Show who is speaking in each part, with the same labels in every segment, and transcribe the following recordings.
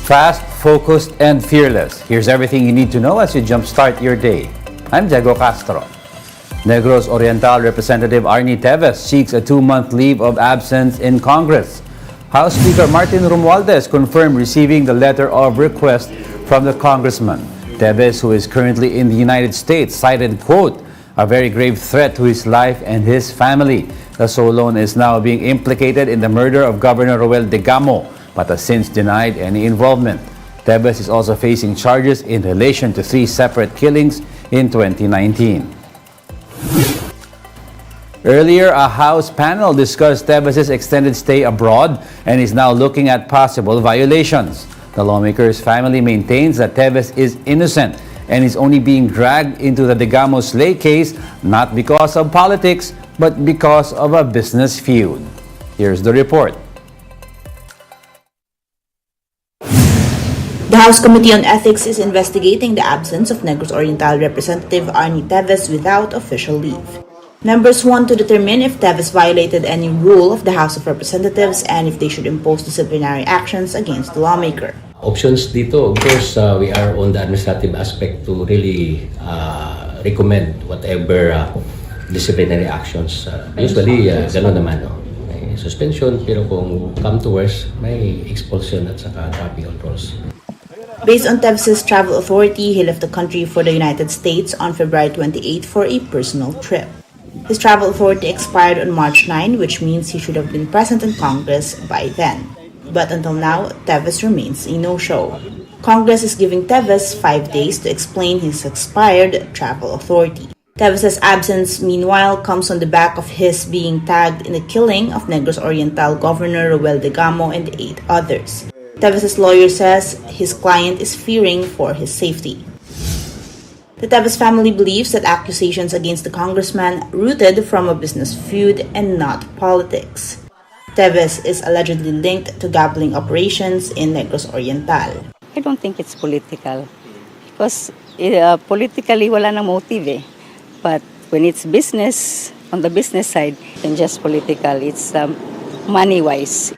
Speaker 1: Fast, focused, and fearless. Here's everything you need to know as you jumpstart your day. I'm Diego Castro. Negros Oriental Representative Arnie Teves seeks a 2-month leave of absence in Congress. House Speaker Martin Romualdez confirmed receiving the letter of request from the congressman. Teves, who is currently in the United States, cited, quote, a very grave threat to his life and his family. The Solon is now being implicated in the murder of Governor Roel Degamo, but has since denied any involvement. Teves is also facing charges in relation to 3 separate killings in 2019. Earlier, a House panel discussed Teves' extended stay abroad and is now looking at possible violations. The lawmaker's family maintains that Teves is innocent and is only being dragged into the Degamo slay case not because of politics, but because of a business feud. Here's the report.
Speaker 2: The House Committee on Ethics is investigating the absence of Negros Oriental Representative Arnie Teves without official leave. Members want to determine if Teves violated any rule of the House of Representatives and if they should impose disciplinary actions against the lawmaker.
Speaker 3: Options dito, of course, we are on the administrative aspect to really recommend whatever disciplinary actions. Usually, gano'n naman, no? May suspension, pero kung come to worse, may expulsion at saka dropping on rolls.
Speaker 2: Based on Teves' travel authority, he left the country for the United States on February 28 for a personal trip. His travel authority expired on March 9, which means he should have been present in Congress by then. But until now, Teves remains a no-show. Congress is giving Teves 5 days to explain his expired travel authority. Teves' absence, meanwhile, comes on the back of his being tagged in the killing of Negros Oriental Governor Roel Degamo and 8 others. Teves' lawyer says his client is fearing for his safety. The Teves family believes that accusations against the congressman rooted from a business feud and not politics. Teves is allegedly linked to gambling operations in Negros Oriental.
Speaker 4: I don't think it's political because politically wala nang motive eh. But when it's business, on the business side, and just political, it's money-wise.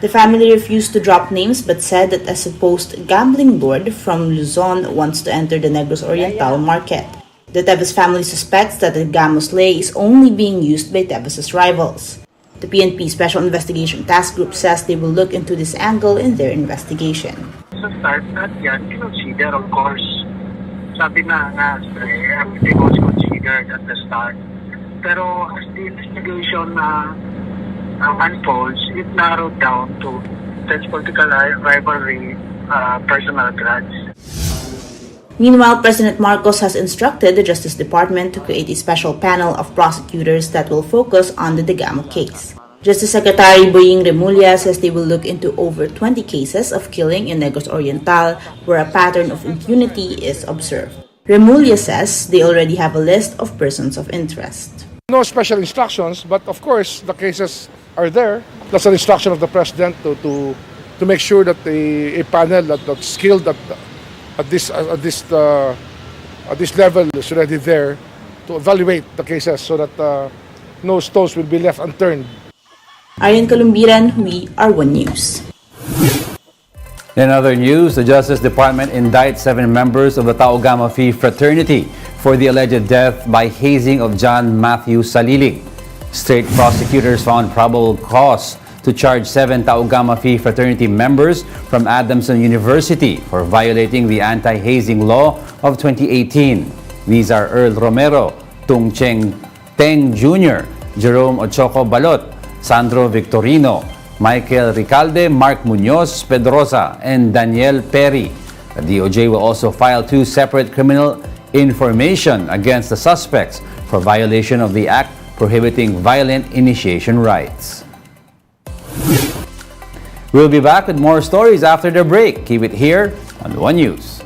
Speaker 2: The family refused to drop names but said that a supposed gambling lord from Luzon wants to enter the Negros Oriental market. The Teves family suspects that the Degamo slay is only being used by Teves' rivals. The PNP Special Investigation Task Group says they will look into this angle in their investigation.
Speaker 5: Sa start at yan, consider of course. Sabi na nga, everything was considered at the start. Pero as the investigation unfolds, it narrowed down to such political rivalry, personal grudge.
Speaker 2: Meanwhile, President Marcos has instructed the Justice Department to create a special panel of prosecutors that will focus on the Degamo case. Justice Secretary Boying Remulla says they will look into over 20 cases of killing in Negros Oriental where a pattern of impunity is observed. Remulla says they already have a list of persons of interest.
Speaker 6: No special instructions, but of course the cases are there. That's an instruction of the President to make sure that a panel that's skilled at this level is already there to evaluate the cases so that no stones will be left unturned.
Speaker 2: Arian Kalumbiran, we are One News.
Speaker 1: In other news, the Justice Department indicts 7 members of the Tau Gamma Phi fraternity for the alleged death by hazing of John Matthew Salilig. State prosecutors found probable cause to charge 7 Tau Gamma Phi fraternity members from Adamson University for violating the anti-hazing law of 2018. These are Earl Romero, Tung Cheng Teng Jr., Jerome Ochoco Balot, Sandro Victorino, Michael Ricalde, Mark Munoz Pedrosa, and Daniel Perry. The DOJ will also file 2 separate criminal information against the suspects for violation of the Act prohibiting violent initiation rights. We'll be back with more stories after the break. Keep it here on One News.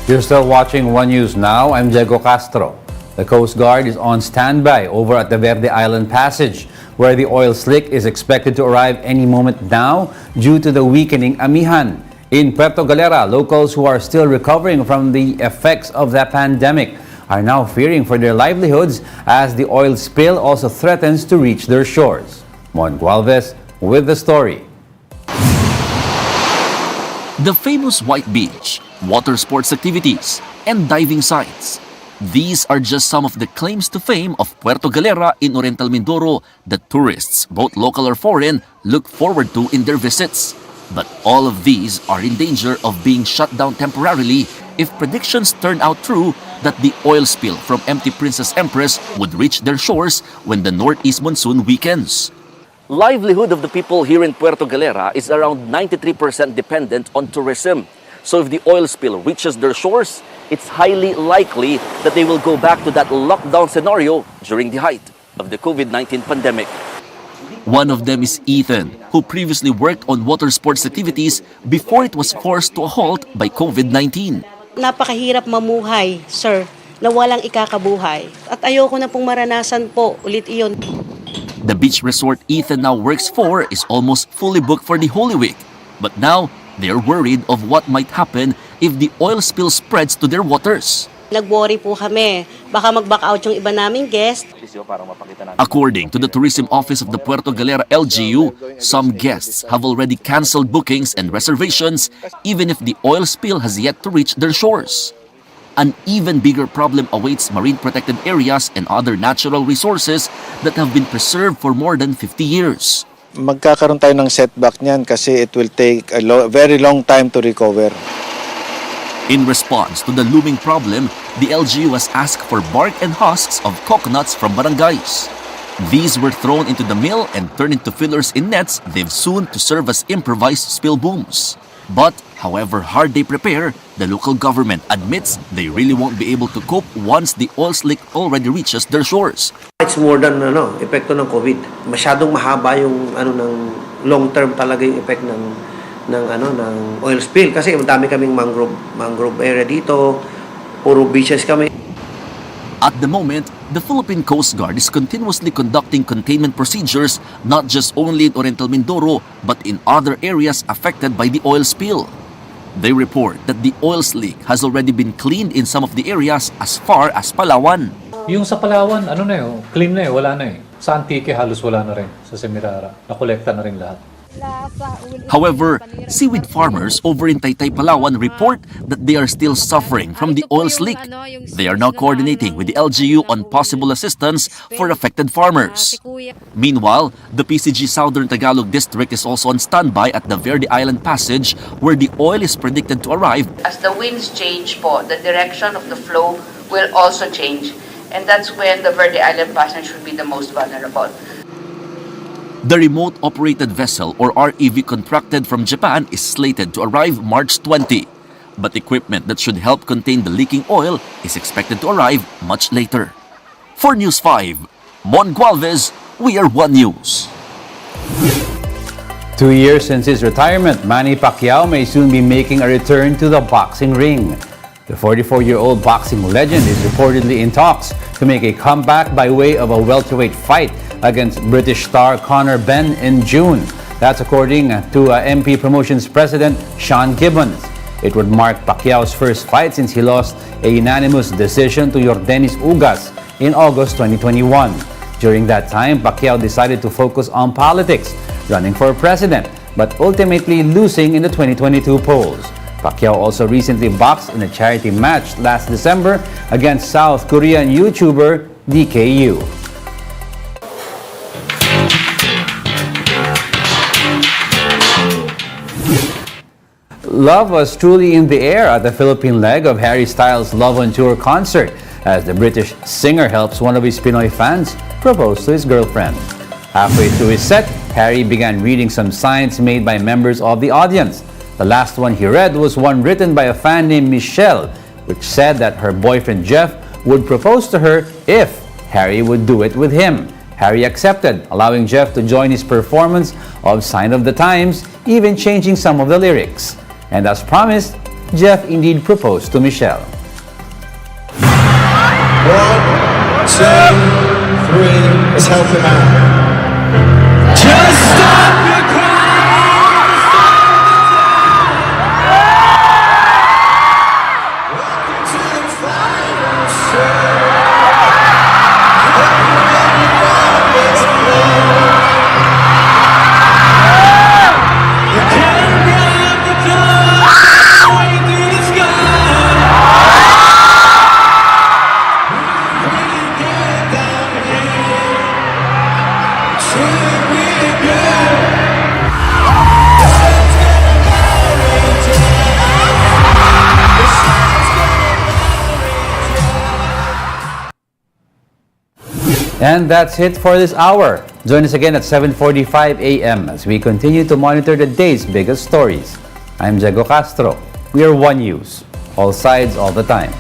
Speaker 1: You're still watching One News Now. I'm Diego Castro. The Coast Guard is on standby over at the Verde Island Passage, where the oil slick is expected to arrive any moment now due to the weakening amihan. In Puerto Galera, locals who are still recovering from the effects of the pandemic are now fearing for their livelihoods as the oil spill also threatens to reach their shores. Mon Gualvez with the story.
Speaker 7: The famous White Beach, water sports activities, and diving sites. These are just some of the claims to fame of Puerto Galera in Oriental Mindoro that tourists, both local or foreign, look forward to in their visits. But all of these are in danger of being shut down temporarily if predictions turn out true that the oil spill from empty Princess Empress would reach their shores when the northeast monsoon weakens. Livelihood of the people here in Puerto Galera is around 93% dependent on tourism. So if the oil spill reaches their shores, it's highly likely that they will go back to that lockdown scenario during the height of the COVID-19 pandemic. One of them is Ethan, who previously worked on water sports activities before it was forced to a halt by COVID-19.
Speaker 8: Napakahirap mamuhay, sir, na walang ikakabuhay. At ayoko na pong maranasan po ulit iyon.
Speaker 7: The beach resort Ethan now works for is almost fully booked for the Holy Week. But now, they're worried of what might happen if the oil spill spreads to their waters.
Speaker 8: Nag-worry po kami. Baka mag-back out yung iba naming guest.
Speaker 7: According to the Tourism Office of the Puerto Galera LGU, some guests have already canceled bookings and reservations even if the oil spill has yet to reach their shores. An even bigger problem awaits marine protected areas and other natural resources that have been preserved for more than 50 years.
Speaker 9: Magkakaroon tayo ng setback niyan kasi it will take a very long time to recover.
Speaker 7: In response to the looming problem, the LGU has asked for bark and husks of coconuts from barangays. These were thrown into the mill and turned into fillers in nets they've soon to serve as improvised spill booms. But however hard they prepare, the local government admits they really won't be able to cope once the oil slick already reaches their shores.
Speaker 10: It's more than epekto ng COVID. Masyadong mahaba yung ng long term talaga yung effect ng oil spill kasi madami kaming mangrove area dito, puro beaches kami.
Speaker 7: At the moment, the Philippine Coast Guard is continuously conducting containment procedures not just only in Oriental Mindoro but in other areas affected by the oil spill. They report that the oil slick has already been cleaned in some of the areas as far as Palawan.
Speaker 11: Yung sa Palawan, clean na wala na Sa Antique, halos wala na rin. Sa Semirara, nakolekta na rin lahat.
Speaker 7: However, seaweed farmers over in Taytay, Palawan report that they are still suffering from the oil slick. They are now coordinating with the LGU on possible assistance for affected farmers. Meanwhile, the PCG Southern Tagalog District is also on standby at the Verde Island Passage where the oil is predicted to arrive.
Speaker 12: As the winds change po, the direction of the flow will also change. And that's when the Verde Island Passage should be the most vulnerable.
Speaker 7: The remote-operated vessel or REV contracted from Japan is slated to arrive March 20. But equipment that should help contain the leaking oil is expected to arrive much later. For News 5, Mon Gualvez, we are One News.
Speaker 1: 2 years since his retirement, Manny Pacquiao may soon be making a return to the boxing ring. The 44-year-old boxing legend is reportedly in talks to make a comeback by way of a welterweight fight against British star Conor Benn in June. That's according to MP Promotions President Sean Gibbons. It would mark Pacquiao's first fight since he lost a unanimous decision to Yordenis Ugas in August 2021. During that time, Pacquiao decided to focus on politics, running for president, but ultimately losing in the 2022 polls. Pacquiao also recently boxed in a charity match last December against South Korean YouTuber DKU. Love was truly in the air at the Philippine leg of Harry Styles' Love on Tour concert as the British singer helps one of his Pinoy fans propose to his girlfriend. Halfway through his set, Harry began reading some signs made by members of the audience. The last one he read was one written by a fan named Michelle, which said that her boyfriend Jeff would propose to her if Harry would do it with him. Harry accepted, allowing Jeff to join his performance of Sign of the Times, even changing some of the lyrics. And as promised, Jeff indeed proposed to Michelle.
Speaker 9: 1, 2, 3. Let's help him out. Just stop your
Speaker 1: And that's it for this hour. Join us again at 7:45 a.m. as we continue to monitor the day's biggest stories. I'm Diego Castro. We are One News, all sides, all the time.